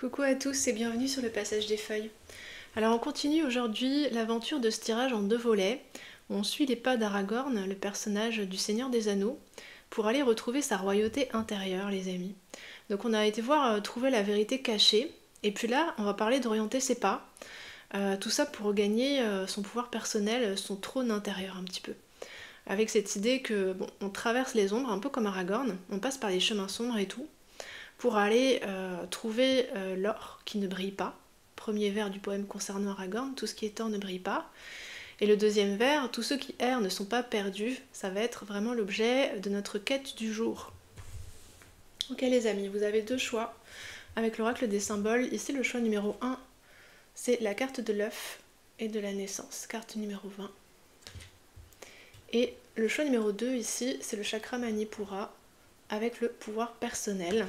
Coucou à tous et bienvenue sur le passage des feuilles. Alors on continue aujourd'hui l'aventure de ce tirage en 2 volets. On suit les pas d'Aragorn, le personnage du Seigneur des Anneaux, pour aller retrouver sa royauté intérieure, les amis. Donc on a été voir trouver la vérité cachée, et puis là on va parler d'orienter ses pas. Tout ça pour regagner son pouvoir personnel, son trône intérieur un petit peu. Avec cette idée que bon, on traverse les ombres un peu comme Aragorn, on passe par les chemins sombres et tout, pour aller trouver l'or qui ne brille pas. Premier vers du poème concernant Aragorn, tout ce qui est or ne brille pas. Et le deuxième vers, tous ceux qui errent ne sont pas perdus, ça va être vraiment l'objet de notre quête du jour. Ok les amis, vous avez 2 choix avec l'oracle des symboles. Ici le choix numéro 1, c'est la carte de l'œuf et de la naissance, carte numéro 20. Et le choix numéro 2 ici, c'est le chakra Manipura avec le pouvoir personnel.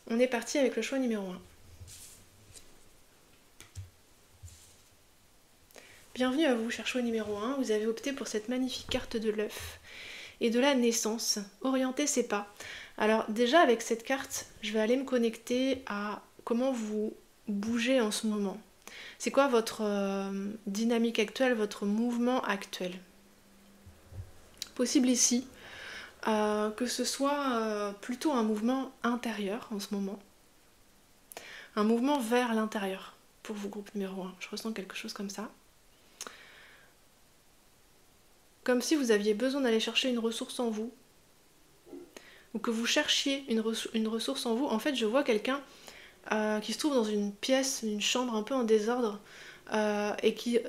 On est parti avec le choix numéro 1. Bienvenue à vous, cher choix numéro 1. Vous avez opté pour cette magnifique carte de l'œuf et de la naissance. Orienter ses pas. Alors déjà avec cette carte, je vais aller me connecter à comment vous bougez en ce moment. C'est quoi votre dynamique actuelle, votre mouvement actuel? Possible ici que ce soit plutôt un mouvement intérieur en ce moment. Un mouvement vers l'intérieur pour vous, groupe numéro 1. Je ressens quelque chose comme ça. Comme si vous aviez besoin d'aller chercher une ressource en vous. Ou que vous cherchiez une ressource en vous. En fait, je vois quelqu'un qui se trouve dans une pièce, une chambre un peu en désordre et qui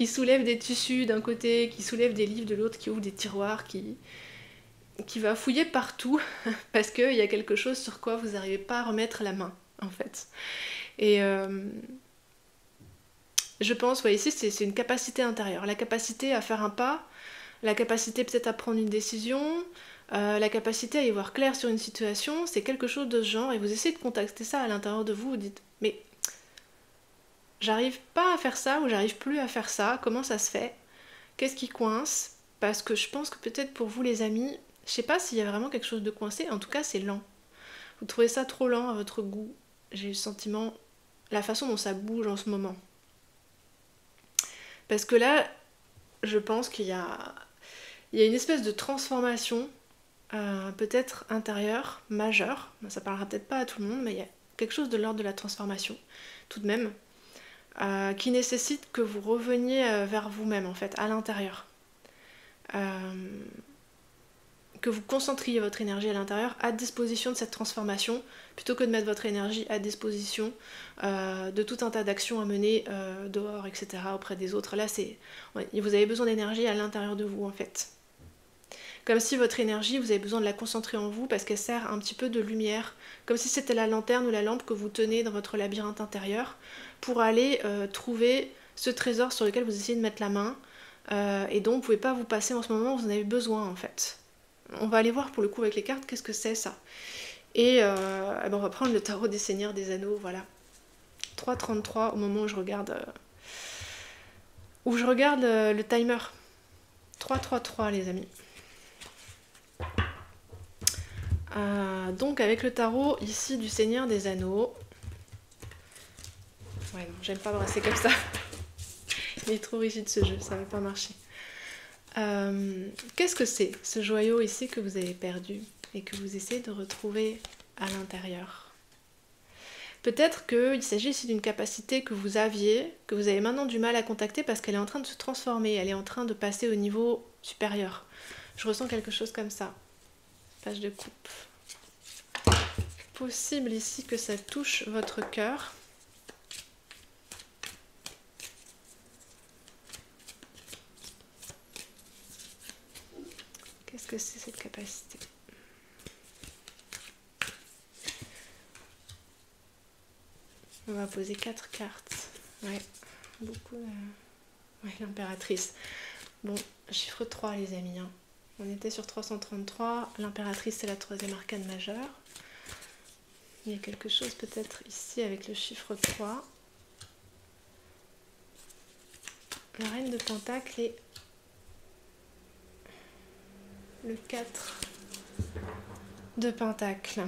soulève des tissus d'un côté, qui soulève des livres de l'autre, qui ouvre des tiroirs, qui va fouiller partout parce qu'il y a quelque chose sur quoi vous n'arrivez pas à remettre la main, en fait. Et je pense, ouais, ici, c'est une capacité intérieure. La capacité à faire un pas, la capacité peut-être à prendre une décision, la capacité à y voir clair sur une situation, c'est quelque chose de ce genre. Et vous essayez de contacter ça à l'intérieur de vous, vous dites, mais j'arrive pas à faire ça ou j'arrive plus à faire ça, comment ça se fait? Qu'est-ce qui coince? Parce que je pense que peut-être pour vous les amis, je sais pas s'il y a vraiment quelque chose de coincé, en tout cas c'est lent. Vous trouvez ça trop lent à votre goût. J'ai le sentiment, la façon dont ça bouge en ce moment. Parce que là, je pense qu'il y a une espèce de transformation, peut-être intérieure, majeure. Ça parlera peut-être pas à tout le monde, mais il y a quelque chose de l'ordre de la transformation, tout de même, qui nécessite que vous reveniez vers vous-même, en fait, à l'intérieur. Que vous concentriez votre énergie à l'intérieur à disposition de cette transformation, plutôt que de mettre votre énergie à disposition de tout un tas d'actions à mener dehors, etc., auprès des autres. Là, vous avez besoin d'énergie à l'intérieur de vous, en fait. Comme si votre énergie, vous avez besoin de la concentrer en vous parce qu'elle sert un petit peu de lumière, comme si c'était la lanterne ou la lampe que vous tenez dans votre labyrinthe intérieur pour aller trouver ce trésor sur lequel vous essayez de mettre la main et dont vous ne pouvez pas vous passer en ce moment où vous en avez besoin, en fait. On va aller voir pour le coup avec les cartes qu'est-ce que c'est ça. Et ben on va prendre le tarot des Seigneurs des Anneaux, voilà. 3,33 au moment où je regarde le timer. 3,33 les amis. Donc avec le tarot ici du Seigneur des Anneaux. Ouais non, j'aime pas brasser comme ça. Il est trop rigide ce jeu, ça va pas marcher. Qu'est-ce que c'est ce joyau ici que vous avez perdu et que vous essayez de retrouver à l'intérieur? Peut-être qu'il s'agit ici d'une capacité que vous aviez, que vous avez maintenant du mal à contacter parce qu'elle est en train de se transformer, elle est en train de passer au niveau supérieur. Je ressens quelque chose comme ça. Page de coupe. Possible ici que ça touche votre cœur. Qu'est-ce que c'est cette capacité? On va poser 4 cartes. Ouais, beaucoup de... Ouais, l'impératrice. Bon, chiffre 3 les amis. Hein. On était sur 333. L'impératrice c'est la 3e arcane majeure. Il y a quelque chose peut-être ici avec le chiffre 3. La reine de Pentacle et le 4 de Pentacle.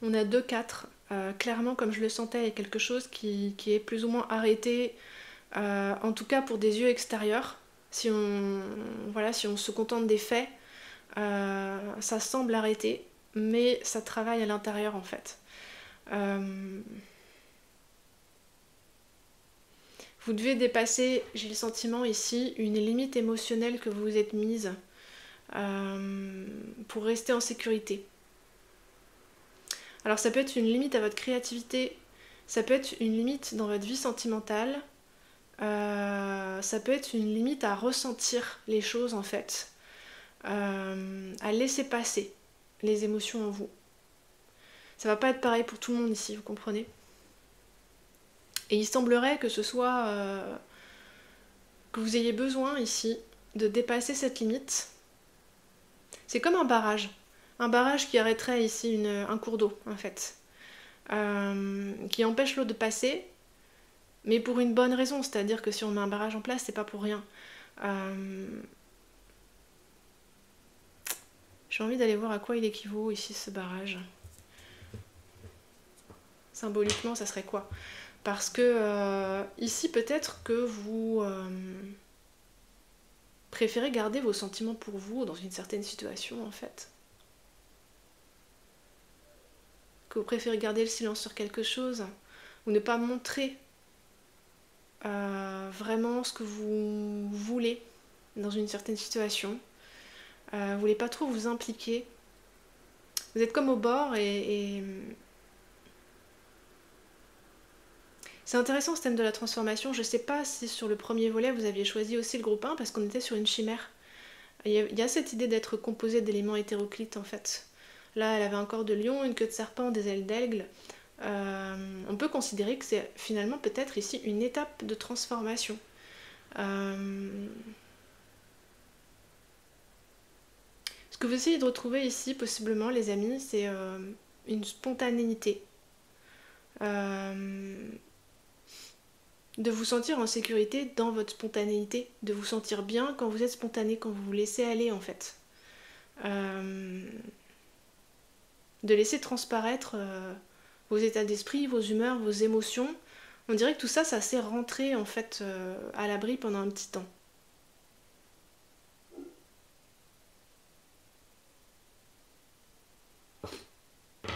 On a 2-4. Clairement, comme je le sentais, il y a quelque chose qui est plus ou moins arrêté, en tout cas pour des yeux extérieurs. Si on se contente des faits, ça semble arrêté, mais ça travaille à l'intérieur en fait. Vous devez dépasser, j'ai le sentiment ici, une limite émotionnelle que vous vous êtes mise pour rester en sécurité. Alors ça peut être une limite à votre créativité, ça peut être une limite dans votre vie sentimentale, ça peut être une limite à ressentir les choses en fait, à laisser passer les émotions en vous. Ça va pas être pareil pour tout le monde ici, vous comprenez? Et il semblerait que ce soit que vous ayez besoin ici de dépasser cette limite. C'est comme un barrage qui arrêterait ici un cours d'eau en fait, qui empêche l'eau de passer, mais pour une bonne raison, c'est-à-dire que si on met un barrage en place, c'est pas pour rien. J'ai envie d'aller voir à quoi il équivaut ici ce barrage. Symboliquement, ça serait quoi? Parce que ici, peut-être que vous préférez garder vos sentiments pour vous dans une certaine situation, en fait. Que vous préférez garder le silence sur quelque chose, ou ne pas montrer vraiment ce que vous voulez dans une certaine situation. Vous voulez pas trop vous impliquer. Vous êtes comme au bord et c'est intéressant ce thème de la transformation. Je sais pas si sur le premier volet vous aviez choisi aussi le groupe 1 parce qu'on était sur une chimère. Il y a cette idée d'être composé d'éléments hétéroclites en fait. Là elle avait un corps de lion, une queue de serpent, des ailes d'aigle. On peut considérer que c'est finalement peut-être ici une étape de transformation. Ce que vous essayez de retrouver ici possiblement les amis, c'est une spontanéité. De vous sentir en sécurité dans votre spontanéité, de vous sentir bien quand vous êtes spontané, quand vous vous laissez aller en fait. De laisser transparaître vos états d'esprit, vos humeurs, vos émotions. On dirait que tout ça, ça s'est rentré en fait à l'abri pendant un petit temps.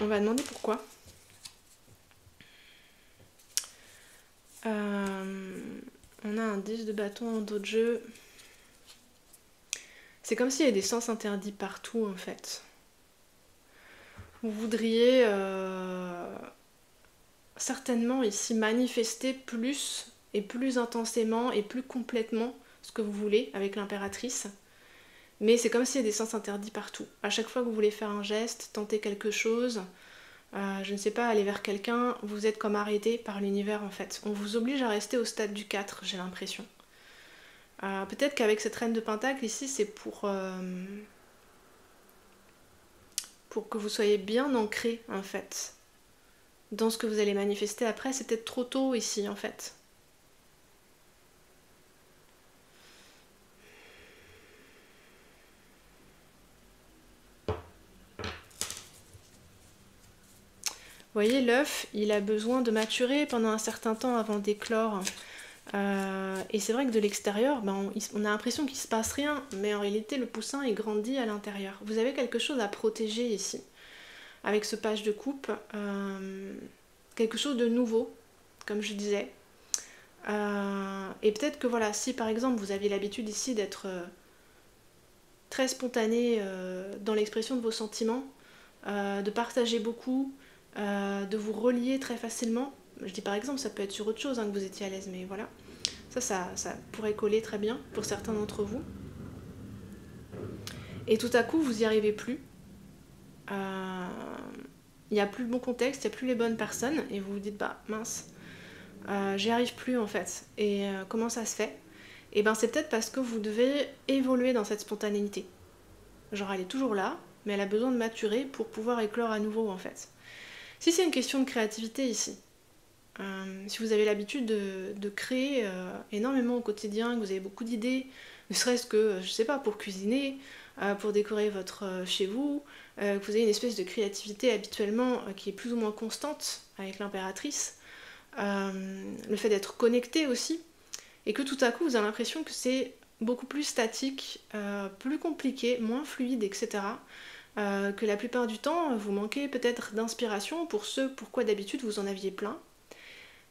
On va demander pourquoi. On a un 10 de bâton en dos de jeu. C'est comme s'il y avait des sens interdits partout en fait. Vous voudriez certainement ici manifester plus et plus intensément et plus complètement ce que vous voulez avec l'impératrice. Mais c'est comme s'il y a des sens interdits partout. À chaque fois que vous voulez faire un geste, tenter quelque chose, je ne sais pas, aller vers quelqu'un, vous êtes comme arrêté par l'univers en fait. On vous oblige à rester au stade du 4, j'ai l'impression. Peut-être qu'avec cette reine de pentacle ici, c'est pour que vous soyez bien ancré en fait. Dans ce que vous allez manifester après, c'est peut-être trop tôt ici en fait. Vous voyez, l'œuf, il a besoin de maturer pendant un certain temps avant d'éclore. Et c'est vrai que de l'extérieur, on a l'impression qu'il ne se passe rien, mais en réalité, le poussin, il grandit à l'intérieur. Vous avez quelque chose à protéger ici, avec ce page de coupe. Quelque chose de nouveau, comme je disais. Et peut-être que voilà, si par exemple, vous aviez l'habitude ici d'être très spontané dans l'expression de vos sentiments, de partager beaucoup, de vous relier très facilement. Je dis par exemple, ça peut être sur autre chose que vous étiez à l'aise, mais voilà. Ça pourrait coller très bien pour certains d'entre vous. Et tout à coup, vous n'y arrivez plus. Il n'y a plus le bon contexte, il n'y a plus les bonnes personnes, et vous vous dites, bah mince, j'y arrive plus en fait. Et comment ça se fait? Et ben c'est peut-être parce que vous devez évoluer dans cette spontanéité. Genre elle est toujours là, mais elle a besoin de maturer pour pouvoir éclore à nouveau en fait. Si c'est une question de créativité ici, si vous avez l'habitude de créer énormément au quotidien, que vous avez beaucoup d'idées, ne serait-ce que, je sais pas, pour cuisiner, pour décorer votre chez vous, que vous ayez une espèce de créativité habituellement qui est plus ou moins constante avec l'impératrice, le fait d'être connecté aussi, et que tout à coup vous avez l'impression que c'est beaucoup plus statique, plus compliqué, moins fluide, etc. Que la plupart du temps vous manquez peut-être d'inspiration pour ce pourquoi d'habitude vous en aviez plein.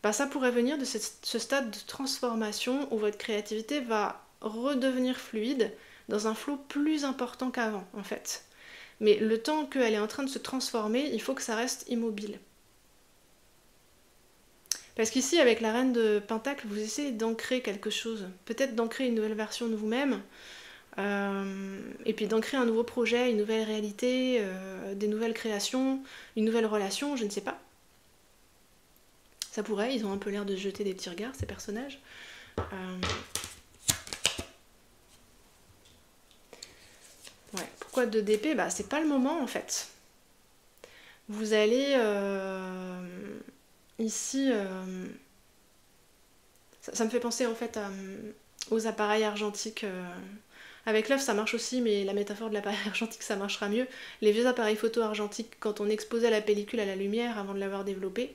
Bah, ça pourrait venir de ce stade de transformation où votre créativité va redevenir fluide dans un flot plus important qu'avant en fait. Mais le temps qu'elle est en train de se transformer, il faut que ça reste immobile. Parce qu'ici, avec la reine de Pentacle, vous essayez d'ancrer quelque chose. Peut-être d'ancrer une nouvelle version de vous-même, et puis d'ancrer un nouveau projet, une nouvelle réalité, des nouvelles créations, une nouvelle relation, je ne sais pas. Ça pourrait, ils ont un peu l'air de se jeter des petits regards, ces personnages. Ouais. Pourquoi 2 d'épée? Bah, c'est pas le moment en fait. Vous allez ici. Ça me fait penser en fait aux appareils argentiques. Avec l'œuf ça marche aussi, mais la métaphore de l'appareil argentique ça marchera mieux. Les vieux appareils photo argentiques, quand on exposait la pellicule à la lumière avant de l'avoir développée,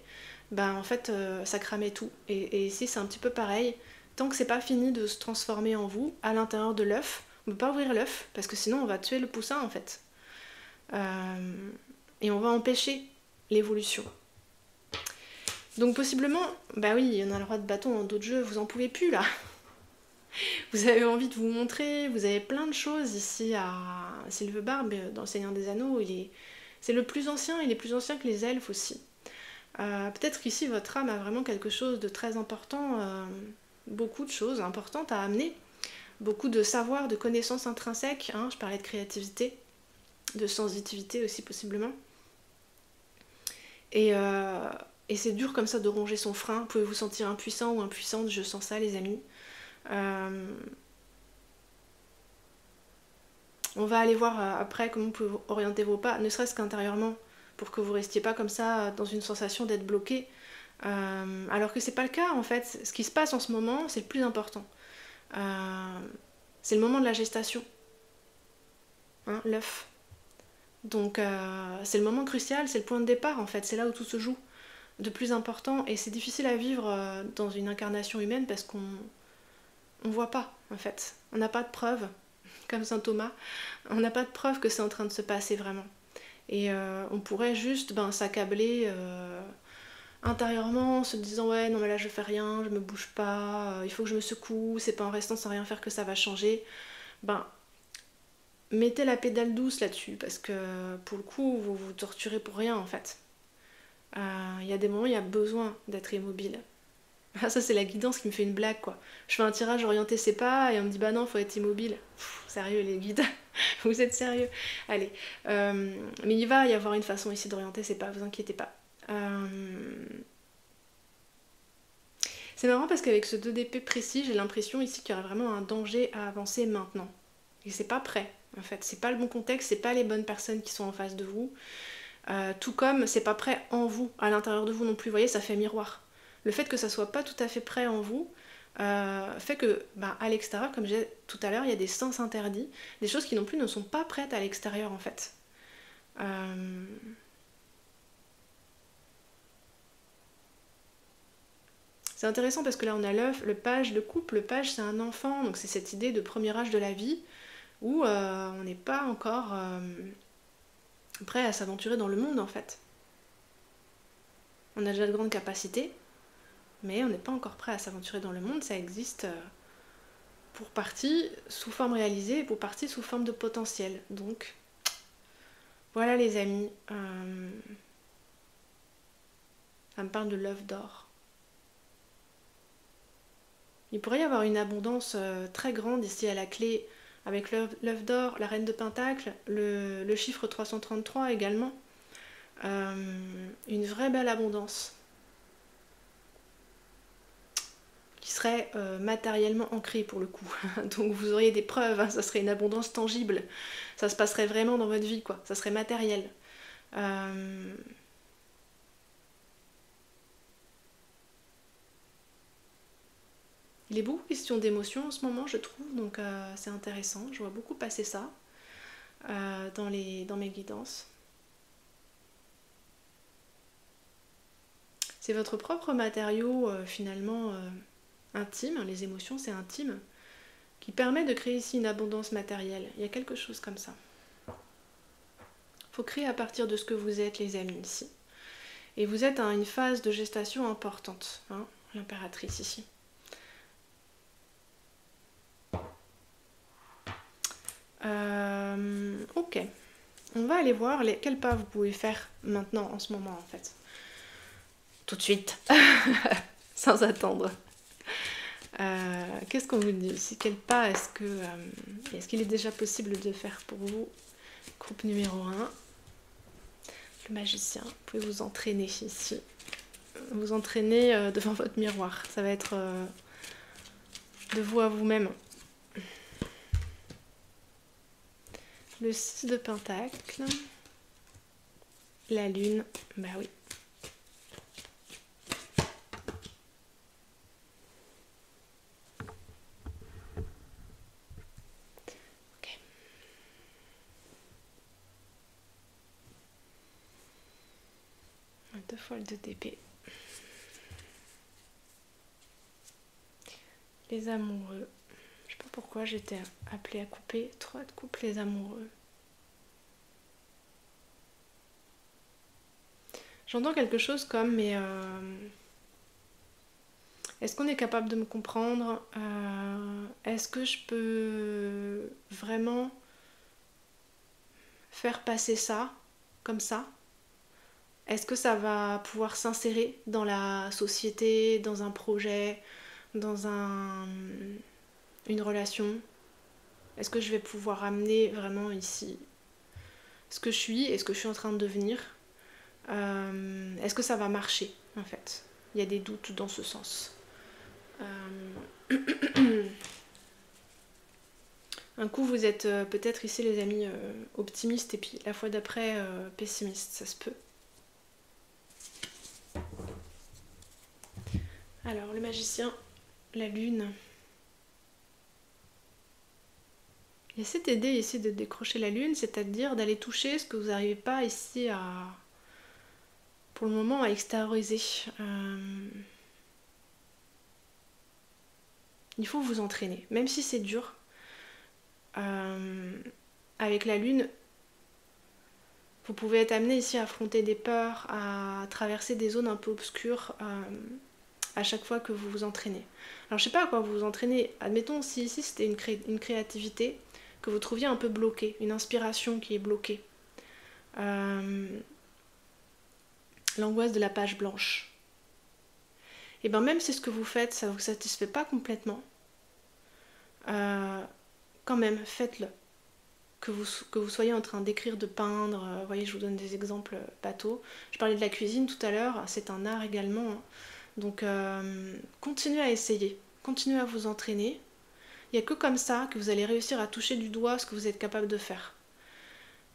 ben en fait ça cramait tout. Et ici c'est un petit peu pareil. Tant que c'est pas fini de se transformer en vous, à l'intérieur de l'œuf, on ne peut pas ouvrir l'œuf, parce que sinon on va tuer le poussin en fait. Et on va empêcher l'évolution. Donc possiblement, bah oui, on a le roi de bâton en d'autres jeux, vous en pouvez plus là. Vous avez envie de vous montrer, vous avez plein de choses ici à Sylvebarbe, dans le Seigneur des Anneaux, c'est le plus ancien, il est plus ancien que les elfes aussi. Peut-être qu'ici votre âme a vraiment quelque chose de très important, beaucoup de choses importantes à amener, beaucoup de savoir, de connaissances intrinsèques, hein, je parlais de créativité, de sensitivité aussi possiblement. Et c'est dur comme ça de ronger son frein, vous pouvez vous sentir impuissant ou impuissante, je sens ça les amis. On va aller voir après comment vous pouvez orienter vos pas, ne serait-ce qu'intérieurement, pour que vous restiez pas comme ça dans une sensation d'être bloqué. Alors que c'est pas le cas en fait. Ce qui se passe en ce moment, c'est le plus important. C'est le moment de la gestation. Hein, l'œuf. Donc c'est le moment crucial, c'est le point de départ en fait, c'est là où tout se joue. De plus important, et c'est difficile à vivre dans une incarnation humaine parce qu'on voit pas en fait. On n'a pas de preuves, comme saint Thomas, on n'a pas de preuves que c'est en train de se passer vraiment. Et on pourrait juste s'accabler intérieurement en se disant ouais non mais là je fais rien, je me bouge pas, il faut que je me secoue, c'est pas en restant sans rien faire que ça va changer. Mettez la pédale douce là-dessus parce que pour le coup vous vous torturez pour rien en fait. Il y a des moments où il y a besoin d'être immobile. Ah, ça c'est la guidance qui me fait une blague quoi. Je fais un tirage orienté c'est pas et on me dit bah non faut être immobile. Sérieux les guides, vous êtes sérieux? Allez, mais il va y avoir une façon ici d'orienter c'est pas, vous inquiétez pas. C'est marrant parce qu'avec ce 2 d'épée précis j'ai l'impression ici qu'il y aurait vraiment un danger à avancer maintenant. Et c'est pas prêt en fait, c'est pas le bon contexte, c'est pas les bonnes personnes qui sont en face de vous. Tout comme c'est pas prêt en vous, à l'intérieur de vous non plus, vous voyez ça fait miroir. Le fait que ça soit pas tout à fait prêt en vous fait que à l'extérieur, comme je disais tout à l'heure, il y a des sens interdits, des choses qui non plus ne sont pas prêtes à l'extérieur en fait. C'est intéressant parce que là on a l'œuf, le page, le couple, le page c'est un enfant, donc c'est cette idée de premier âge de la vie où on n'est pas encore prêt à s'aventurer dans le monde en fait. On a déjà de grandes capacités, mais on n'est pas encore prêt à s'aventurer dans le monde, ça existe pour partie sous forme réalisée et pour partie sous forme de potentiel. Donc voilà les amis, ça me parle de l'œuf d'or. Il pourrait y avoir une abondance très grande ici à la clé avec l'œuf d'or, la reine de Pentacle, le chiffre 333 également. Une vraie belle abondance qui serait matériellement ancrée pour le coup. Donc vous auriez des preuves, hein, ça serait une abondance tangible. Ça se passerait vraiment dans votre vie, quoi. Ça serait matériel. Il est beaucoup question d'émotions en ce moment, je trouve, donc c'est intéressant. Je vois beaucoup passer ça dans mes guidances. C'est votre propre matériau finalement intime, les émotions c'est intime, qui permet de créer ici une abondance matérielle. Il y a quelque chose comme ça. Il faut créer à partir de ce que vous êtes, les amis, ici. Et vous êtes à une phase de gestation importante, hein, l'impératrice ici. Ok. On va aller voir quels pas vous pouvez faire maintenant, en ce moment, en fait. Tout de suite. Sans attendre. Qu'est-ce qu'on vous dit ici? Quel pas est-ce qu'il est déjà possible de faire pour vous? Groupe numéro 1. Le magicien. Vous pouvez vous entraîner ici. Vous entraîner devant votre miroir. Ça va être de vous à vous-même. Le 6 de pentacle. La lune. Bah oui. Ok. Deux fois le 2 d'épée. Les amoureux. Je sais pas pourquoi j'étais appelée à couper. 3 de coupe, les amoureux. J'entends quelque chose comme, mais est-ce qu'on est capable de me comprendre? Est-ce que je peux vraiment faire passer ça, comme ça? Est-ce que ça va pouvoir s'insérer dans la société, dans un projet, dans une relation? Est-ce que je vais pouvoir amener vraiment ici ce que je suis et ce que je suis en train de devenir? Est-ce que ça va marcher en fait? Il y a des doutes dans ce sens. Un coup vous êtes peut-être ici les amis optimistes et puis la fois d'après pessimistes, ça se peut. Alors le magicien, la lune. Il y a cette idée ici de décrocher la lune, c'est-à-dire d'aller toucher ce que vous n'arrivez pas ici pour le moment, à extérioriser. Il faut vous entraîner, même si c'est dur. Avec la lune, vous pouvez être amené ici à affronter des peurs, à traverser des zones un peu obscures à chaque fois que vous vous entraînez. Alors je sais pas à quoi vous vous entraînez. Admettons si ici c'était une créativité que vous trouviez un peu bloquée, une inspiration qui est bloquée. L'angoisse de la page blanche. Et bien même si ce que vous faites, ça ne vous satisfait pas complètement, quand même, faites-le. Que vous soyez en train d'écrire, de peindre, vous voyez, je vous donne des exemples bateaux. Je parlais de la cuisine tout à l'heure, c'est un art également. Hein. Donc continuez à essayer, continuez à vous entraîner. Il n'y a que comme ça que vous allez réussir à toucher du doigt ce que vous êtes capable de faire.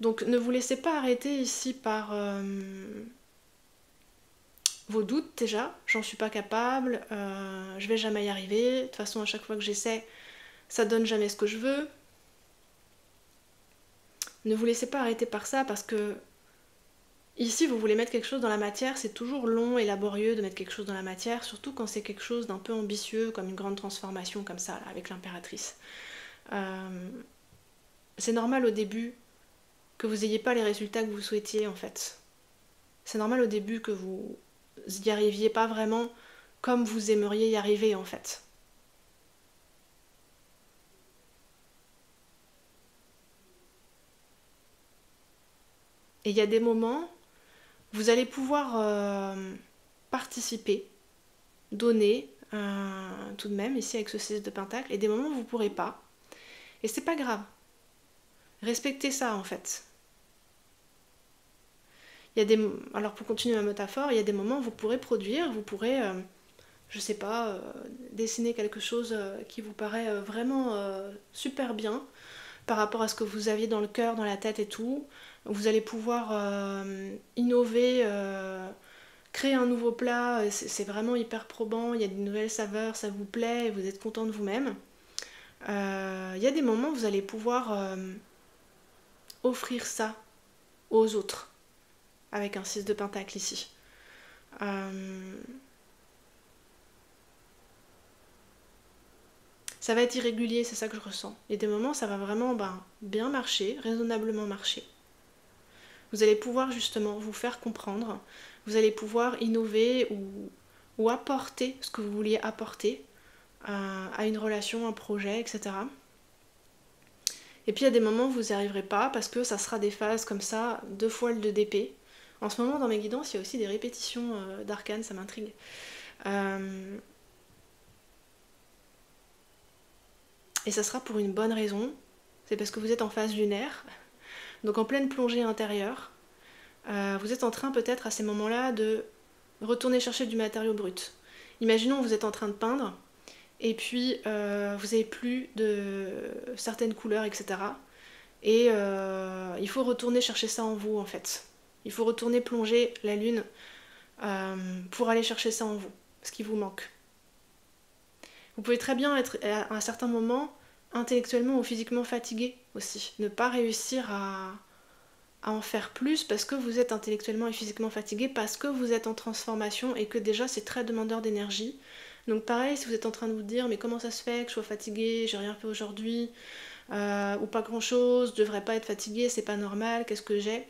Donc ne vous laissez pas arrêter ici par vos doutes déjà, j'en suis pas capable, je vais jamais y arriver, de toute façon à chaque fois que j'essaie, ça donne jamais ce que je veux. Ne vous laissez pas arrêter par ça parce que ici vous voulez mettre quelque chose dans la matière, c'est toujours long et laborieux de mettre quelque chose dans la matière, surtout quand c'est quelque chose d'un peu ambitieux comme une grande transformation comme ça là, avec l'impératrice. C'est normal au début que vous n'ayez pas les résultats que vous souhaitiez en fait. C'est normal au début que vous n'y arriviez pas vraiment comme vous aimeriez y arriver en fait. Et il y a des moments, vous allez pouvoir participer, donner tout de même ici avec ce 6 de pentacle, et des moments où vous ne pourrez pas. Et c'est pas grave. Respectez ça en fait. Alors pour continuer ma métaphore, il y a des moments où vous pourrez produire, vous pourrez, je sais pas, dessiner quelque chose qui vous paraît vraiment super bien par rapport à ce que vous aviez dans le cœur, dans la tête et tout. Vous allez pouvoir innover créez un nouveau plat, c'est vraiment hyper probant, il y a de nouvelles saveurs, ça vous plaît, et vous êtes content de vous-même. Il y a des moments où vous allez pouvoir offrir ça aux autres, avec un 6 de pentacle ici. Ça va être irrégulier, c'est ça que je ressens. Il y a des moments où ça va vraiment bien marcher, raisonnablement marcher. Vous allez pouvoir justement vous faire comprendre, vous allez pouvoir innover ou apporter ce que vous vouliez apporter à une relation, un projet, etc. Et puis il y a des moments où vous n'y arriverez pas parce que ça sera des phases comme ça, 2 fois le 2 d'épée. En ce moment dans mes guidances, il y a aussi des répétitions d'arcanes, ça m'intrigue. Et ça sera pour une bonne raison, c'est parce que vous êtes en phase lunaire, donc en pleine plongée intérieure. Vous êtes en train peut-être à ces moments-là de retourner chercher du matériau brut. Imaginons que vous êtes en train de peindre, et puis vous n'avez plus de certaines couleurs, etc. Et il faut retourner chercher ça en vous en fait. Il faut retourner plonger la lune pour aller chercher ça en vous, ce qui vous manque. Vous pouvez très bien être à un certain moment intellectuellement ou physiquement fatigué aussi. Ne pas réussir à en faire plus parce que vous êtes intellectuellement et physiquement fatigué, parce que vous êtes en transformation et que déjà c'est très demandeur d'énergie. Donc pareil, si vous êtes en train de vous dire mais comment ça se fait que je sois fatiguée, j'ai rien fait aujourd'hui, ou pas grand chose, je devrais pas être fatiguée, c'est pas normal, qu'est-ce que j'ai?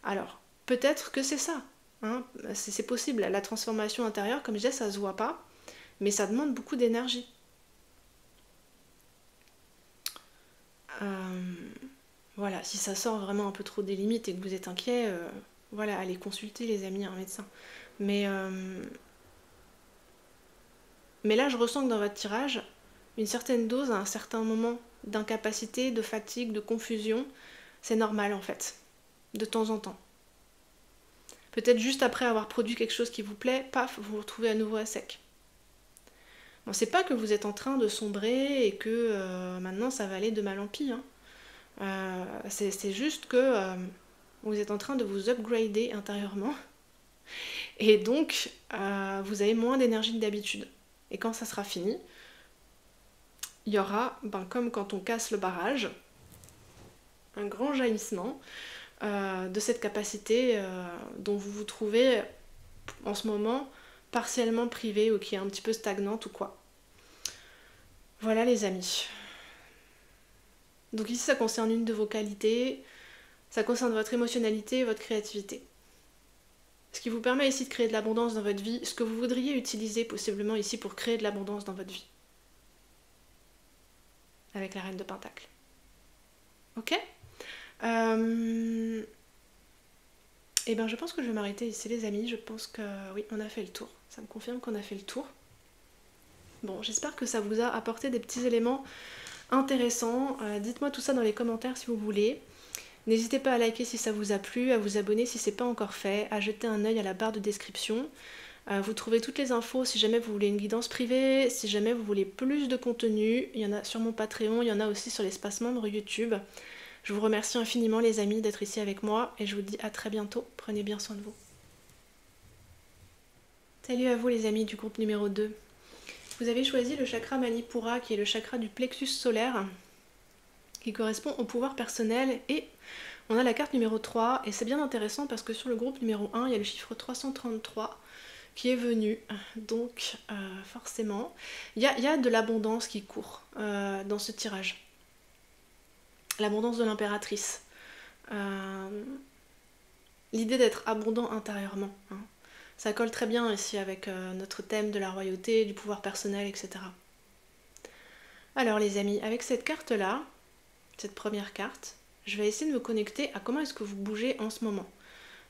Alors, peut-être que c'est ça, hein, c'est possible, la transformation intérieure, comme je disais, ça se voit pas, mais ça demande beaucoup d'énergie. Voilà, si ça sort vraiment un peu trop des limites et que vous êtes inquiet, voilà, allez consulter les amis, un médecin. Mais là, je ressens que dans votre tirage, une certaine dose, à un certain moment d'incapacité, de fatigue, de confusion, c'est normal en fait, de temps en temps. Peut-être juste après avoir produit quelque chose qui vous plaît, paf, vous vous retrouvez à nouveau à sec. Bon, c'est pas que vous êtes en train de sombrer et que maintenant ça va aller de mal en pis, hein. C'est juste que vous êtes en train de vous upgrader intérieurement et donc vous avez moins d'énergie que d'habitude. Et quand ça sera fini, il y aura, comme quand on casse le barrage, un grand jaillissement de cette capacité dont vous vous trouvez en ce moment partiellement privée ou qui est un petit peu stagnante ou quoi. Voilà les amis. Donc ici ça concerne une de vos qualités, ça concerne votre émotionnalité et votre créativité. Ce qui vous permet ici de créer de l'abondance dans votre vie, ce que vous voudriez utiliser possiblement ici pour créer de l'abondance dans votre vie. Avec la reine de Pentacle. Ok Et bien je pense que je vais m'arrêter ici les amis, je pense que oui, on a fait le tour. Ça me confirme qu'on a fait le tour. Bon, j'espère que ça vous a apporté des petits éléments intéressants. Dites-moi tout ça dans les commentaires si vous voulez. N'hésitez pas à liker si ça vous a plu, à vous abonner si c'est pas encore fait, à jeter un œil à la barre de description. Vous trouvez toutes les infos si jamais vous voulez une guidance privée, si jamais vous voulez plus de contenu. Il y en a sur mon Patreon, il y en a aussi sur l'espace membre YouTube. Je vous remercie infiniment les amis d'être ici avec moi et je vous dis à très bientôt. Prenez bien soin de vous. Salut à vous les amis du groupe numéro 2. Vous avez choisi le chakra Manipura qui est le chakra du plexus solaire qui correspond au pouvoir personnel et on a la carte numéro 3 et c'est bien intéressant parce que sur le groupe numéro 1 il y a le chiffre 333 qui est venu, donc forcément il y a de l'abondance qui court dans ce tirage, l'abondance de l'impératrice, l'idée d'être abondant intérieurement, hein. Ça colle très bien ici avec notre thème de la royauté, du pouvoir personnel, etc. Alors les amis, avec cette carte là, cette première carte, je vais essayer de me connecter à comment est-ce que vous bougez en ce moment,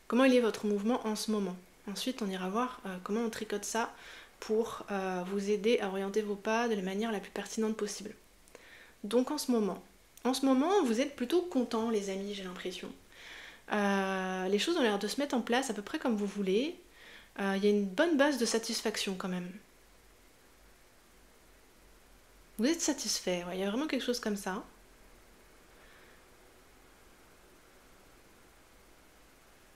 comment il est votre mouvement en ce moment. Ensuite, on ira voir comment on tricote ça pour vous aider à orienter vos pas de la manière la plus pertinente possible. Donc en ce moment, vous êtes plutôt contents, les amis, j'ai l'impression. Les choses ont l'air de se mettre en place à peu près comme vous voulez. Il y a une bonne base de satisfaction quand même. Vous êtes satisfait, ouais, il y a vraiment quelque chose comme ça.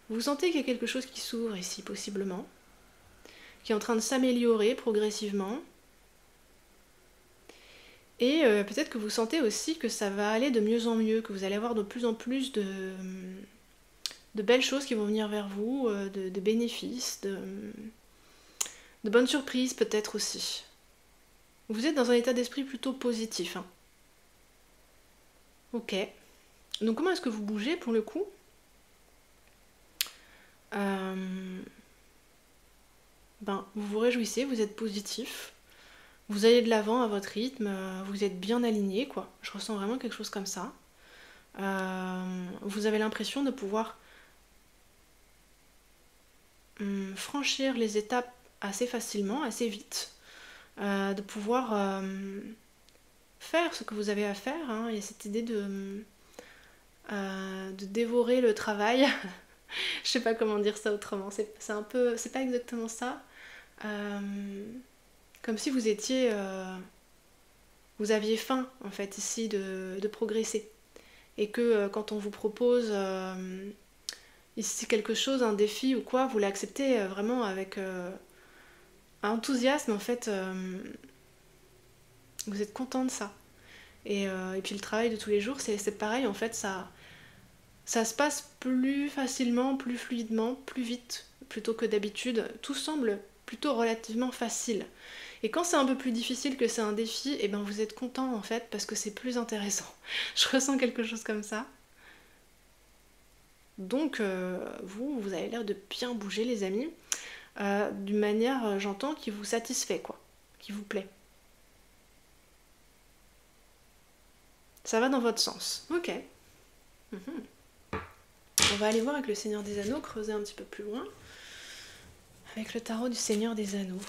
Vous sentez qu'il y a quelque chose qui s'ouvre ici, possiblement, qui est en train de s'améliorer progressivement. Et peut-être que vous sentez aussi que ça va aller de mieux en mieux, que vous allez avoir de plus en plus de belles choses qui vont venir vers vous, de bénéfices, de bonnes surprises peut-être aussi. Vous êtes dans un état d'esprit plutôt positif. Hein. Ok. Donc comment est-ce que vous bougez pour le coup? Vous vous réjouissez, vous êtes positif, vous allez de l'avant à votre rythme, vous êtes bien aligné, quoi. Je ressens vraiment quelque chose comme ça. Vous avez l'impression de pouvoir franchir les étapes assez facilement, assez vite, de pouvoir faire ce que vous avez à faire. Hein. Il y a cette idée de dévorer le travail. Je sais pas comment dire ça autrement. C'est un peu, c'est pas exactement ça. Comme si vous étiez, vous aviez faim en fait ici de progresser, et que quand on vous propose ici quelque chose, un défi ou quoi, vous l'acceptez vraiment avec enthousiasme en fait. Vous êtes content de ça. Et puis le travail de tous les jours, c'est pareil en fait, ça se passe plus facilement, plus fluidement, plus vite plutôt que d'habitude. Tout semble plutôt relativement facile. Et quand c'est un peu plus difficile, que c'est un défi, et ben vous êtes content en fait parce que c'est plus intéressant. Je ressens quelque chose comme ça. Donc vous avez l'air de bien bouger les amis, d'une manière, j'entends, qui vous satisfait quoi, qui vous plaît. Ça va dans votre sens. Ok. On va aller voir avec le Seigneur des Anneaux, creuser un petit peu plus loin. Avec le tarot du Seigneur des Anneaux.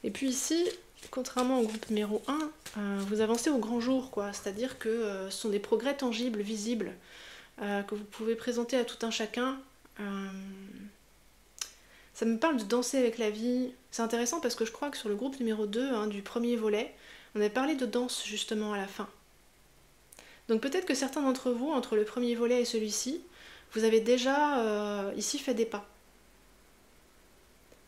Et puis ici, contrairement au groupe numéro 1, vous avancez au grand jour, quoi. C'est-à-dire que ce sont des progrès tangibles, visibles, que vous pouvez présenter à tout un chacun. Ça me parle de danser avec la vie. C'est intéressant parce que je crois que sur le groupe numéro 2, hein, du premier volet, on avait parlé de danse justement à la fin. Donc peut-être que certains d'entre vous, entre le premier volet et celui-ci, vous avez déjà ici fait des pas.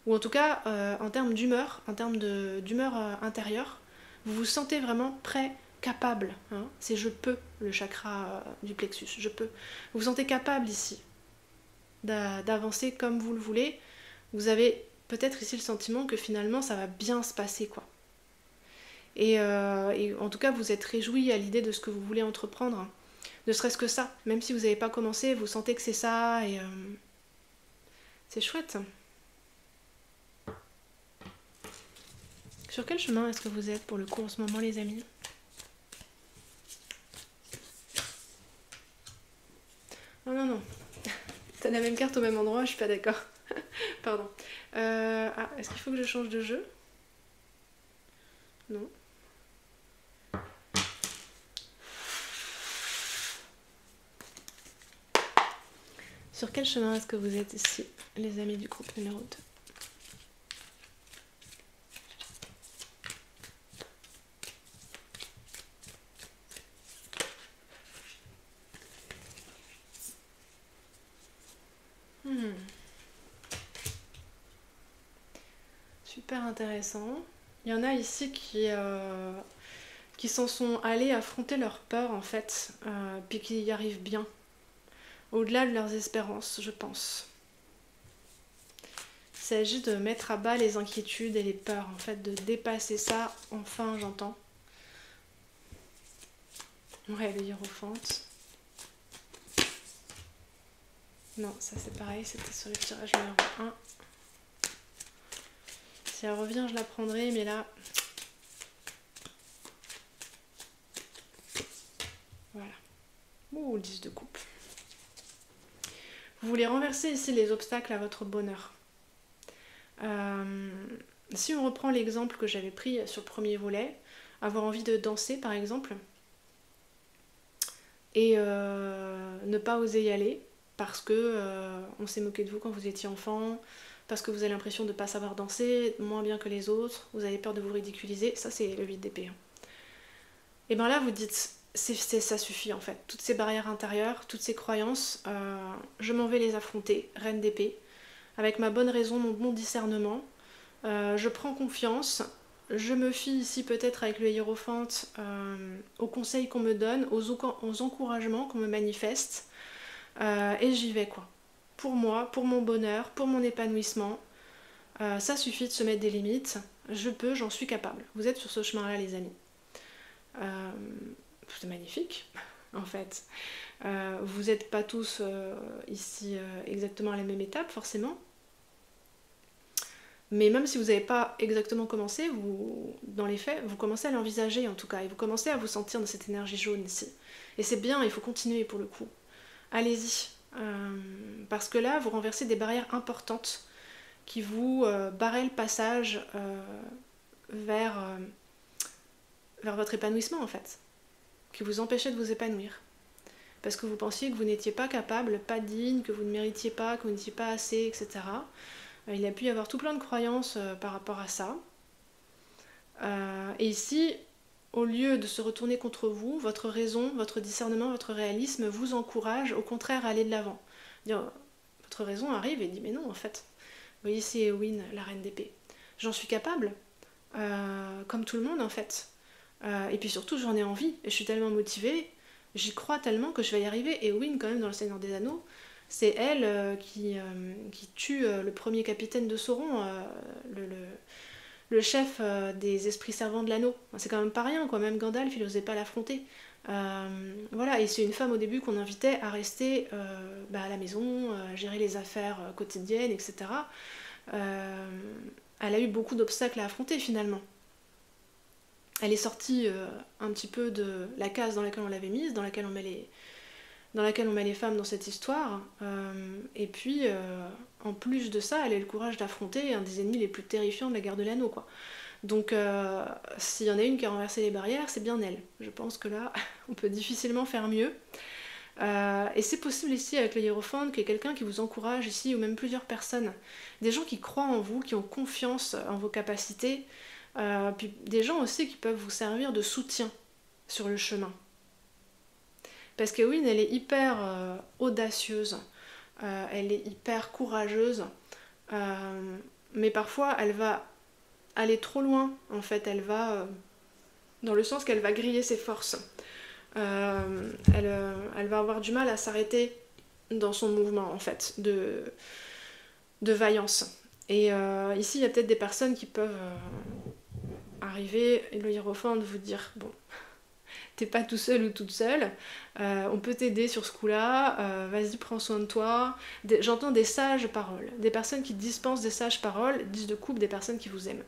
Ou en tout cas, en termes d'humeur, en termes d'humeur intérieure, vous vous sentez vraiment prêt, capable. Hein. C'est je peux, le chakra du plexus, je peux. Vous vous sentez capable ici d'avancer comme vous le voulez. Vous avez peut-être ici le sentiment que finalement ça va bien se passer, quoi. Et en tout cas, vous êtes réjoui à l'idée de ce que vous voulez entreprendre. Ne serait-ce que ça. Même si vous n'avez pas commencé, vous sentez que c'est ça. Et c'est chouette. Sur quel chemin est-ce que vous êtes pour le coup en ce moment, les amis? Non. T'as la même carte au même endroit, je suis pas d'accord. Pardon. Est-ce qu'il faut que je change de jeu? Non. Sur quel chemin est-ce que vous êtes ici, les amis du groupe numéro 2? Super intéressant. Il y en a ici qui s'en sont allés affronter leur peur en fait, puis qui y arrivent bien. Au-delà de leurs espérances, je pense. Il s'agit de mettre à bas les inquiétudes et les peurs, en fait, de dépasser ça, enfin j'entends. Ouais, le hiérophante. Non, ça c'est pareil, c'était sur le tirage numéro 1. Si elle revient, je la prendrai, mais là... Voilà. Ouh, le 10 de coupe. Vous voulez renverser ici les obstacles à votre bonheur. Si on reprend l'exemple que j'avais pris sur le premier volet, avoir envie de danser par exemple, et ne pas oser y aller parce que on s'est moqué de vous quand vous étiez enfant, parce que vous avez l'impression de ne pas savoir danser, moins bien que les autres, vous avez peur de vous ridiculiser, ça c'est le 8 d'épée. Et bien là, vous dites, ça suffit en fait. Toutes ces barrières intérieures, toutes ces croyances, je m'en vais les affronter, reine d'épée, avec ma bonne raison, mon bon discernement. Je prends confiance, je me fie ici peut-être avec le hiérophante aux conseils qu'on me donne, aux encouragements qu'on me manifeste, et j'y vais quoi. Pour moi, pour mon bonheur, pour mon épanouissement, ça suffit de se mettre des limites. Je peux, j'en suis capable. Vous êtes sur ce chemin-là, les amis. C'est magnifique, en fait. Vous n'êtes pas tous ici exactement à la même étape, forcément. Mais même si vous n'avez pas exactement commencé, dans les faits, vous commencez à l'envisager en tout cas, et vous commencez à vous sentir dans cette énergie jaune ici. Et c'est bien, il faut continuer pour le coup. Allez-y. Parce que là, vous renversez des barrières importantes qui vous barraient le passage vers votre épanouissement en fait, qui vous empêchaient de vous épanouir. Parce que vous pensiez que vous n'étiez pas capable, pas digne, que vous ne méritiez pas, que vous n'étiez pas assez, etc. Il a pu y avoir tout plein de croyances par rapport à ça. Et ici, au lieu de se retourner contre vous, votre raison, votre discernement, votre réalisme vous encourage au contraire à aller de l'avant. Votre raison arrive et dit mais non en fait. Vous voyez c'est Éowyn, la reine d'épée. J'en suis capable, comme tout le monde en fait. Et puis surtout j'en ai envie, et je suis tellement motivée, j'y crois tellement que je vais y arriver. Et Éowyn quand même dans le Seigneur des Anneaux, c'est elle qui tue le premier capitaine de Sauron, le chef des esprits servants de l'anneau. C'est quand même pas rien, quoi. Même Gandalf, il n'osait pas l'affronter. Voilà, et c'est une femme au début qu'on invitait à rester à la maison, à gérer les affaires quotidiennes, etc. Elle a eu beaucoup d'obstacles à affronter finalement. Elle est sortie un petit peu de la case dans laquelle on l'avait mise, dans laquelle on met les femmes dans cette histoire. Et puis, en plus de ça, elle a eu le courage d'affronter un des ennemis les plus terrifiants de la guerre de l'anneau, quoi. Donc, s'il y en a une qui a renversé les barrières, c'est bien elle. Je pense que là, on peut difficilement faire mieux. Et c'est possible ici avec le hiérophante qu'il y ait quelqu'un qui vous encourage ici, ou même plusieurs personnes. Des gens qui croient en vous, qui ont confiance en vos capacités. Puis des gens aussi qui peuvent vous servir de soutien sur le chemin. Parce que Éowyn, elle est hyper audacieuse, elle est hyper courageuse, mais parfois elle va aller trop loin, en fait, elle va dans le sens qu'elle va griller ses forces. Elle va avoir du mal à s'arrêter dans son mouvement, en fait, de vaillance. Et ici, il y a peut-être des personnes qui peuvent arriver, et le hiérophante vous dire, bon, t'es pas tout seul ou toute seule, on peut t'aider sur ce coup-là, vas-y prends soin de toi. J'entends des sages paroles, des personnes qui dispensent des sages paroles, disent de couple des personnes qui vous aiment.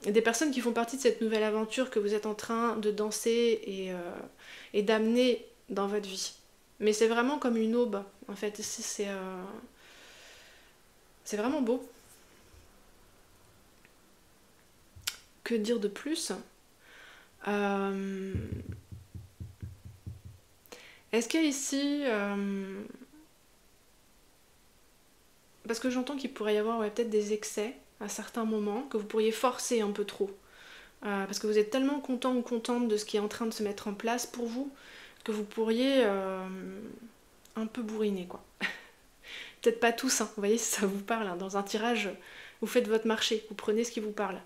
Des personnes qui font partie de cette nouvelle aventure que vous êtes en train de danser et d'amener dans votre vie. Mais c'est vraiment comme une aube, en fait, ici c'est vraiment beau. Que dire de plus ? Est-ce qu'il y a ici... parce que j'entends qu'il pourrait y avoir peut-être des excès à certains moments, que vous pourriez forcer un peu trop. Parce que vous êtes tellement content ou contente de ce qui est en train de se mettre en place pour vous, que vous pourriez un peu bourriner, quoi. Peut-être pas tous, hein. Vous voyez, si ça vous parle, hein. Dans un tirage, vous faites votre marché, vous prenez ce qui vous parle.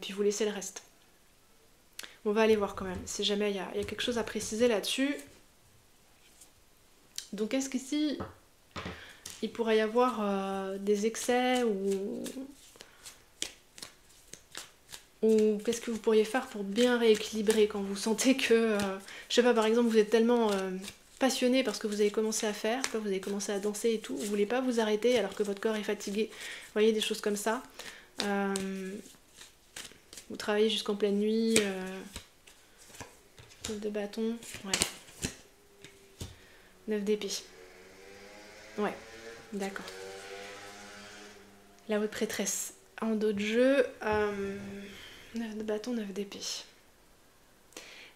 Puis vous laissez le reste. On va aller voir quand même, si jamais il y a quelque chose à préciser là-dessus. Donc est-ce qu'ici, il pourrait y avoir des excès ou qu'est-ce que vous pourriez faire pour bien rééquilibrer quand vous sentez que, je sais pas, par exemple, vous êtes tellement passionné par ce que vous avez commencé à faire, vous avez commencé à danser et tout, vous voulez pas vous arrêter alors que votre corps est fatigué. Vous voyez, des choses comme ça. Vous travaillez jusqu'en pleine nuit. 9 de bâton. Ouais. 9 d'épée. Ouais, d'accord. La haute prêtresse. En dos de jeu, 9 de bâton, 9 d'épée.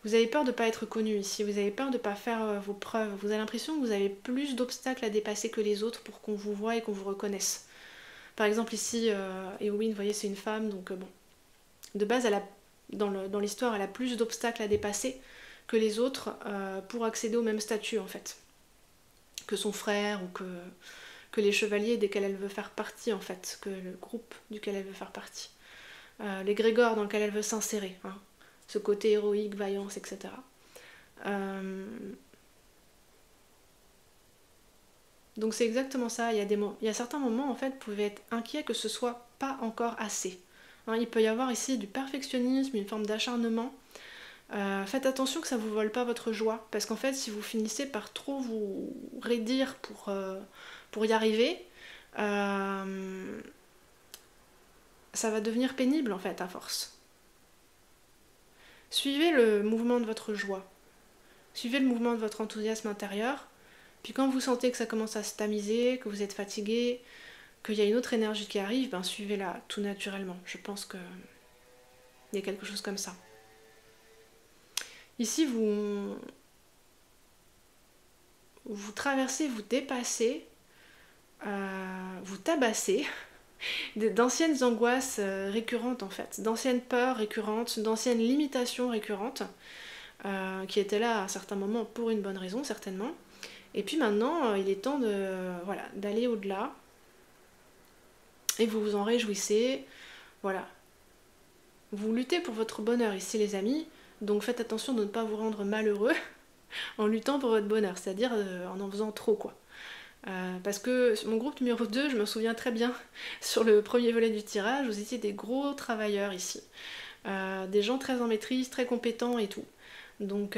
Vous avez peur de ne pas être connu ici, vous avez peur de ne pas faire vos preuves. Vous avez l'impression que vous avez plus d'obstacles à dépasser que les autres pour qu'on vous voie et qu'on vous reconnaisse. Par exemple ici, Éowyn, vous voyez, c'est une femme, donc bon. De base, elle a dans l'histoire, elle a plus d'obstacles à dépasser que les autres pour accéder au même statut en fait. Que son frère ou que les chevaliers desquels elle veut faire partie en fait, que le groupe duquel elle veut faire partie. Les Grégor dans lequel elle veut s'insérer, hein. Ce côté héroïque, vaillance, etc. Donc c'est exactement ça, il y a certains moments en fait, vous pouvez être inquiet que ce soit pas encore assez. Hein, il peut y avoir ici du perfectionnisme, une forme d'acharnement. Faites attention que ça vous vole pas votre joie, parce qu'en fait si vous finissez par trop vous raidir pour y arriver, ça va devenir pénible en fait à force. Suivez le mouvement de votre joie, suivez le mouvement de votre enthousiasme intérieur, puis quand vous sentez que ça commence à se tamiser, que vous êtes fatigué, qu'il y a une autre énergie qui arrive, ben suivez-la tout naturellement. Je pense qu'il y a quelque chose comme ça. Ici, vous traversez, vous dépassez, vous tabassez d'anciennes angoisses récurrentes en fait, d'anciennes peurs récurrentes, d'anciennes limitations récurrentes, qui étaient là à un certain moment pour une bonne raison certainement. Et puis maintenant, il est temps d'aller au-delà. Et vous vous en réjouissez. Voilà. Vous luttez pour votre bonheur ici les amis. Donc faites attention de ne pas vous rendre malheureux en luttant pour votre bonheur. C'est-à-dire en faisant trop quoi. Parce que mon groupe numéro 2, je me souviens très bien, sur le premier volet du tirage, vous étiez des gros travailleurs ici. Des gens très en maîtrise, très compétents et tout. Donc...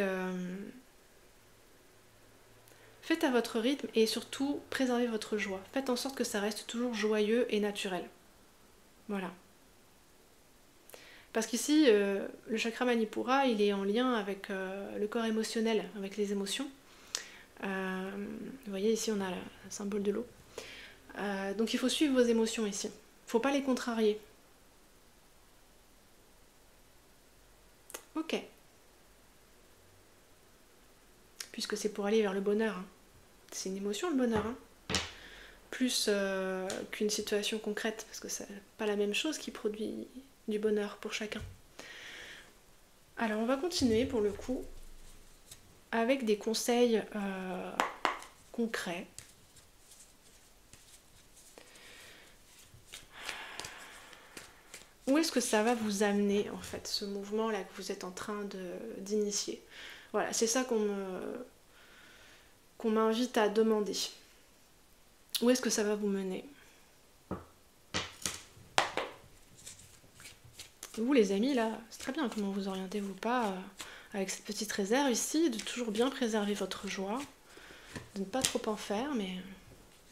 faites à votre rythme et surtout préservez votre joie. Faites en sorte que ça reste toujours joyeux et naturel. Voilà. Parce qu'ici, le chakra Manipura, il est en lien avec le corps émotionnel, avec les émotions. Vous voyez, ici, on a le symbole de l'eau. Donc il faut suivre vos émotions ici. Il ne faut pas les contrarier. Ok. Puisque c'est pour aller vers le bonheur. Hein. C'est une émotion le bonheur, hein. Plus qu'une situation concrète, parce que c'est pas la même chose qui produit du bonheur pour chacun. Alors on va continuer pour le coup avec des conseils concrets. Où est-ce que ça va vous amener en fait, ce mouvement là que vous êtes en train d'initier? Voilà, c'est ça qu'on m'invite à demander. Où est-ce que ça va vous mener? Vous les amis là, c'est très bien comment vous orientez vous pas avec cette petite réserve ici, de toujours bien préserver votre joie, de ne pas trop en faire, mais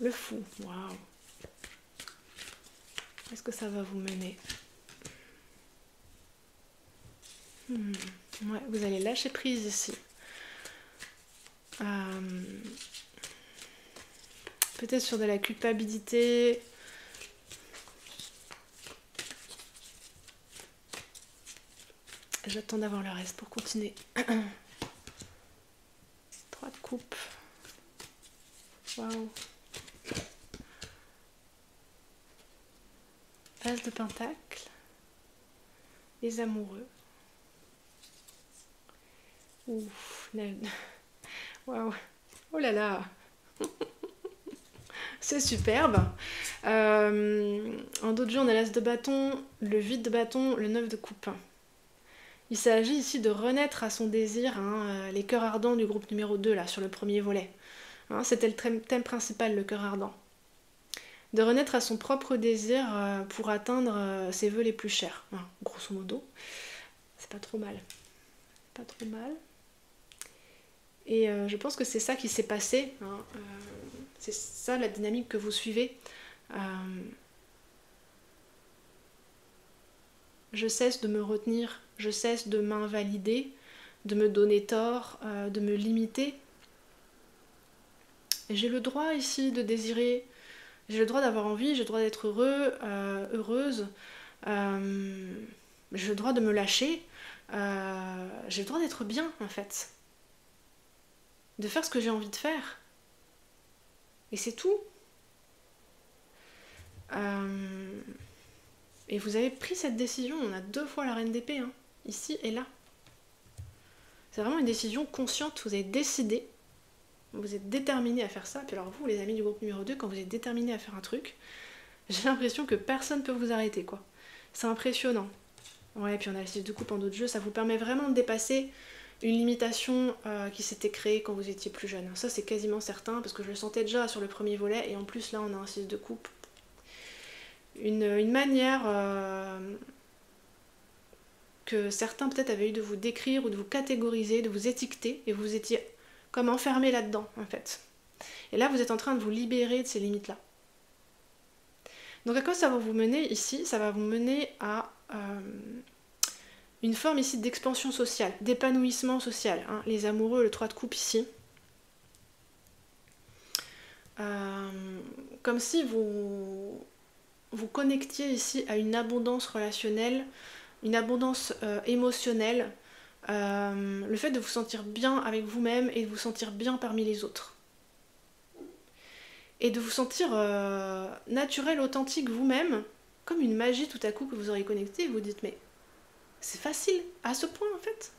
le fou, waouh. Où est-ce que ça va vous mener? Ouais, vous allez lâcher prise ici. Peut-être sur de la culpabilité. J'attends d'avoir le reste pour continuer. 3 de coupe. Waouh. As de pentacle. Les amoureux. Ouf. Waouh. Oh là là. C'est superbe. En d'autres jeux, on a l'as de bâton, le vide de bâton, le 9 de coupe. Il s'agit ici de renaître à son désir, hein, les cœurs ardents du groupe numéro 2, là, sur le premier volet. Hein, c'était le thème principal, le cœur ardent. De renaître à son propre désir pour atteindre ses vœux les plus chers. Hein, grosso modo, c'est pas trop mal. Pas trop mal. Et je pense que c'est ça qui s'est passé. Hein, c'est ça la dynamique que vous suivez. Je cesse de me retenir, je cesse de m'invalider, de me donner tort, de me limiter. Et j'ai le droit ici de désirer, j'ai le droit d'avoir envie, j'ai le droit d'être heureux, heureuse, j'ai le droit de me lâcher, j'ai le droit d'être bien en fait. De faire ce que j'ai envie de faire. Et c'est tout. Et vous avez pris cette décision, on a 2 fois la reine d'épée. Hein. ici et là. C'est vraiment une décision consciente, vous avez décidé, vous êtes déterminé à faire ça. Puis alors vous, les amis du groupe numéro 2, quand vous êtes déterminé à faire un truc, j'ai l'impression que personne ne peut vous arrêter, quoi. C'est impressionnant. Ouais, puis on a le 6 de coupe en d'autres jeux, ça vous permet vraiment de dépasser une limitation qui s'était créée quand vous étiez plus jeune. Ça, c'est quasiment certain, parce que je le sentais déjà sur le premier volet, et en plus, là, on a un 6 de coupe. Une manière que certains peut-être avaient eu de vous décrire ou de vous catégoriser, de vous étiqueter, et vous étiez comme enfermé là-dedans, en fait. Et là, vous êtes en train de vous libérer de ces limites-là. Donc à quoi ça va vous mener ici? Ça va vous mener à une forme ici d'expansion sociale, d'épanouissement social. Hein. Les amoureux, le 3 de coupe ici. Comme si vous connectiez ici à une abondance relationnelle, une abondance émotionnelle, le fait de vous sentir bien avec vous-même et de vous sentir bien parmi les autres. Et de vous sentir naturel, authentique vous-même, comme une magie tout à coup que vous aurez connecté, et vous dites mais c'est facile, à ce point en fait.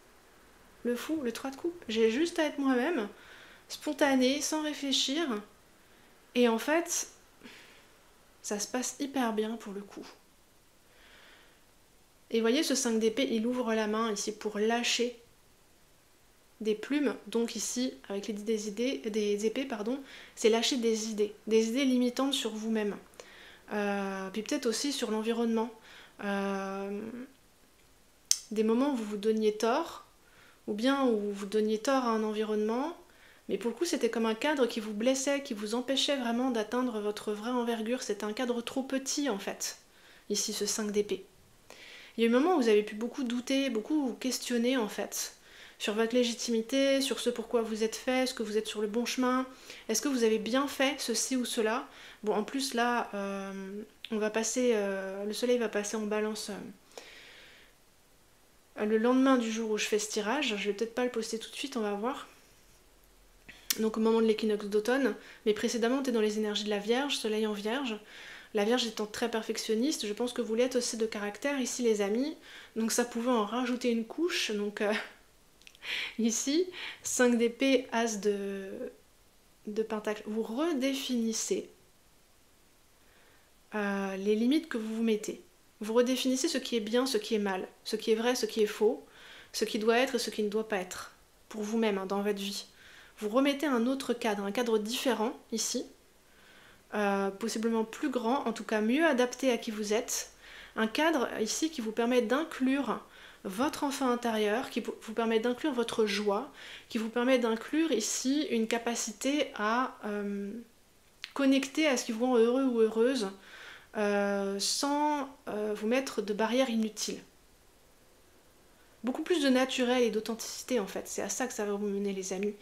Le fou, le 3 de coupe, j'ai juste à être moi-même, spontané, sans réfléchir, et en fait, ça se passe hyper bien pour le coup. Et voyez ce 5 d'épée, il ouvre la main ici pour lâcher des plumes, donc ici, avec les des épées, pardon, c'est lâcher des idées limitantes sur vous-même. Puis peut-être aussi sur l'environnement. Des moments où vous vous donniez tort, ou bien où vous donniez tort à un environnement, mais pour le coup c'était comme un cadre qui vous blessait, qui vous empêchait vraiment d'atteindre votre vraie envergure, c'était un cadre trop petit en fait, ici ce 5 d'épée. Il y a eu un moment où vous avez pu beaucoup douter, beaucoup vous questionner en fait, sur votre légitimité, sur ce pourquoi vous êtes fait, est-ce que vous êtes sur le bon chemin, est-ce que vous avez bien fait ceci ou cela. Bon en plus là, on va passer, le soleil va passer en balance le lendemain du jour où je fais ce tirage, je vais peut-être pas le poster tout de suite, on va voir. Donc au moment de l'équinoxe d'automne, mais précédemment on était dans les énergies de la Vierge, soleil en Vierge. La Vierge étant très perfectionniste, je pense que vous l'êtes aussi de caractère ici les amis, donc ça pouvait en rajouter une couche, donc ici, 5 d'épée, as de pentacle, vous redéfinissez les limites que vous vous mettez. Vous redéfinissez ce qui est bien, ce qui est mal, ce qui est vrai, ce qui est faux, ce qui doit être et ce qui ne doit pas être, pour vous-même, hein, dans votre vie. Vous remettez un autre cadre, un cadre différent, ici, possiblement plus grand, en tout cas mieux adapté à qui vous êtes. Un cadre, ici, qui vous permet d'inclure votre enfant intérieur, qui vous permet d'inclure votre joie, qui vous permet d'inclure ici une capacité à connecter à ce qui vous rend heureux ou heureuse, sans vous mettre de barrières inutiles. Beaucoup plus de naturel et d'authenticité en fait, c'est à ça que ça va vous mener les amis.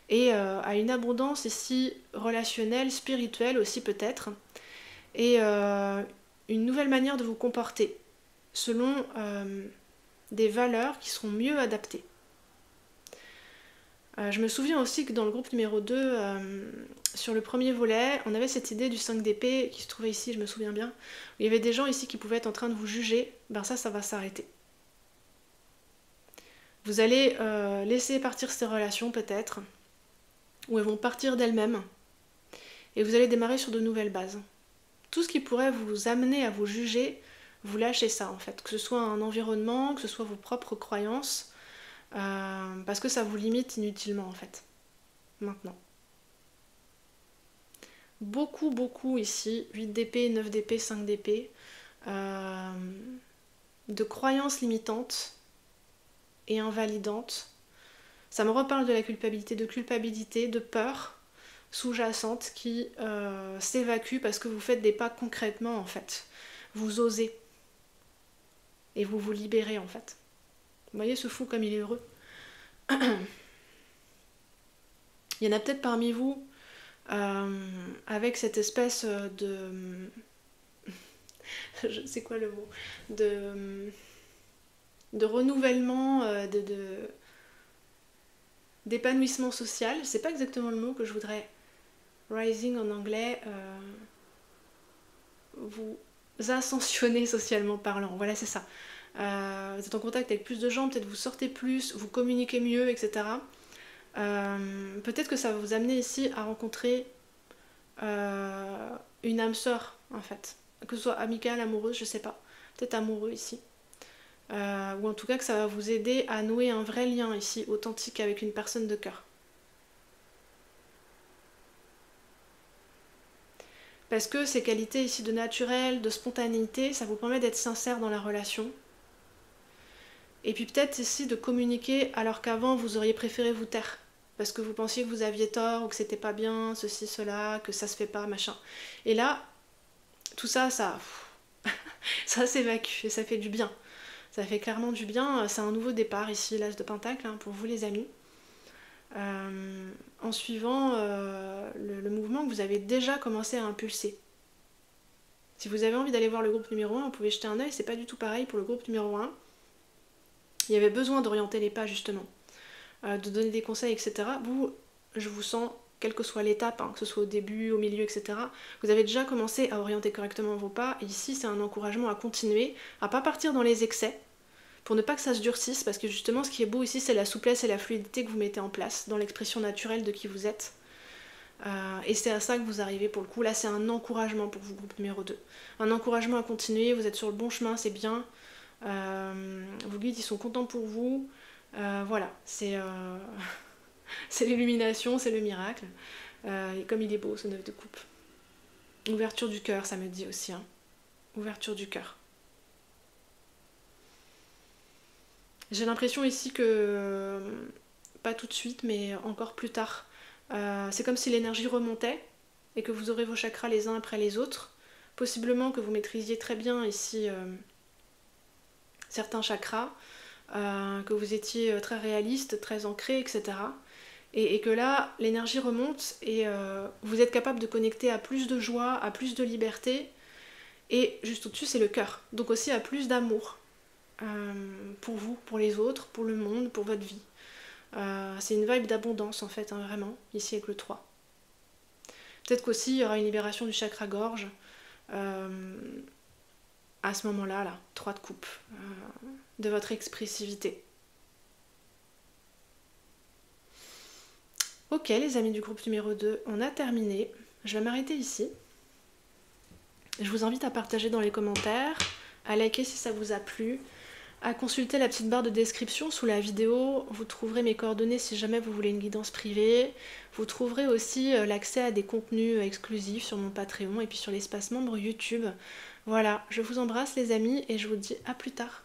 Et à une abondance ici relationnelle, spirituelle aussi peut-être, et une nouvelle manière de vous comporter, selon des valeurs qui seront mieux adaptées. Je me souviens aussi que dans le groupe numéro 2, sur le premier volet, on avait cette idée du 5 d'épée qui se trouvait ici, je me souviens bien, où il y avait des gens ici qui pouvaient être en train de vous juger, ben ça va s'arrêter. Vous allez laisser partir ces relations peut-être, ou elles vont partir d'elles-mêmes, et vous allez démarrer sur de nouvelles bases. Tout ce qui pourrait vous amener à vous juger, vous lâchez ça en fait, que ce soit un environnement, que ce soit vos propres croyances, parce que ça vous limite inutilement en fait, maintenant. Beaucoup ici, 8 d'épée, 9 d'épée, 5 d'épée, de croyances limitantes et invalidantes. Ça me reparle de la culpabilité, de peur sous-jacente qui s'évacue parce que vous faites des pas concrètement en fait. Vous osez. Et vous vous libérez en fait. Vous voyez ce fou comme il est heureux. Il y en a peut-être parmi vous avec cette espèce de... c'est quoi le mot? De renouvellement, d'épanouissement social. C'est pas exactement le mot que je voudrais. Rising en anglais. Vous ascensionner socialement parlant. Voilà, c'est ça. vous êtes en contact avec plus de gens, peut-être vous sortez plus, vous communiquez mieux, etc. Peut-être que ça va vous amener ici à rencontrer une âme sœur, en fait. Que ce soit amicale, amoureuse, je sais pas. Peut-être amoureux ici. Ou en tout cas que ça va vous aider à nouer un vrai lien ici, authentique, avec une personne de cœur. Parce que ces qualités ici de naturel, de spontanéité, ça vous permet d'être sincère dans la relation. Et puis peut-être ici de communiquer alors qu'avant vous auriez préféré vous taire. Parce que vous pensiez que vous aviez tort ou que c'était pas bien, ceci, cela, que ça se fait pas, machin. Et là, tout ça, ça s'évacue et ça fait du bien. Ça fait clairement du bien. C'est un nouveau départ ici, l'As de Pentacle, hein, pour vous les amis. En suivant le mouvement que vous avez déjà commencé à impulser. Si vous avez envie d'aller voir le groupe numéro 1, vous pouvez jeter un œil, c'est pas du tout pareil pour le groupe numéro 1. Il y avait besoin d'orienter les pas justement, de donner des conseils, etc. Vous, je vous sens, quelle que soit l'étape, hein, que ce soit au début, au milieu, etc., vous avez déjà commencé à orienter correctement vos pas, et ici c'est un encouragement à continuer, à pas partir dans les excès, pour ne pas que ça se durcisse, parce que justement ce qui est beau ici c'est la souplesse et la fluidité que vous mettez en place dans l'expression naturelle de qui vous êtes. Et c'est à ça que vous arrivez pour le coup. Là c'est un encouragement pour vous, groupe numéro 2. Un encouragement à continuer, vous êtes sur le bon chemin, c'est bien. Vos guides ils sont contents pour vous. Voilà, c'est l'illumination, c'est le miracle. Et comme il est beau ce 9 de coupe. Ouverture du cœur, ça me dit aussi. Hein. Ouverture du cœur. J'ai l'impression ici que, pas tout de suite, mais encore plus tard, c'est comme si l'énergie remontait et que vous aurez vos chakras les uns après les autres. Possiblement que vous maîtrisiez très bien ici certains chakras, que vous étiez très réaliste, très ancré, etc. Et que là, l'énergie remonte et vous êtes capable de connecter à plus de joie, à plus de liberté. Et juste au-dessus, c'est le cœur. Donc aussi à plus d'amour. Pour vous, pour les autres, pour le monde, pour votre vie. C'est une vibe d'abondance en fait, hein, vraiment, ici avec le 3. Peut-être qu'aussi il y aura une libération du chakra gorge à ce moment-là, là, 3 de coupe, de votre expressivité. Ok les amis du groupe numéro 2, on a terminé. Je vais m'arrêter ici. Je vous invite à partager dans les commentaires, à liker si ça vous a plu, à consulter la petite barre de description sous la vidéo. Vous trouverez mes coordonnées si jamais vous voulez une guidance privée. Vous trouverez aussi l'accès à des contenus exclusifs sur mon Patreon et puis sur l'espace membre YouTube. Voilà, je vous embrasse les amis et je vous dis à plus tard.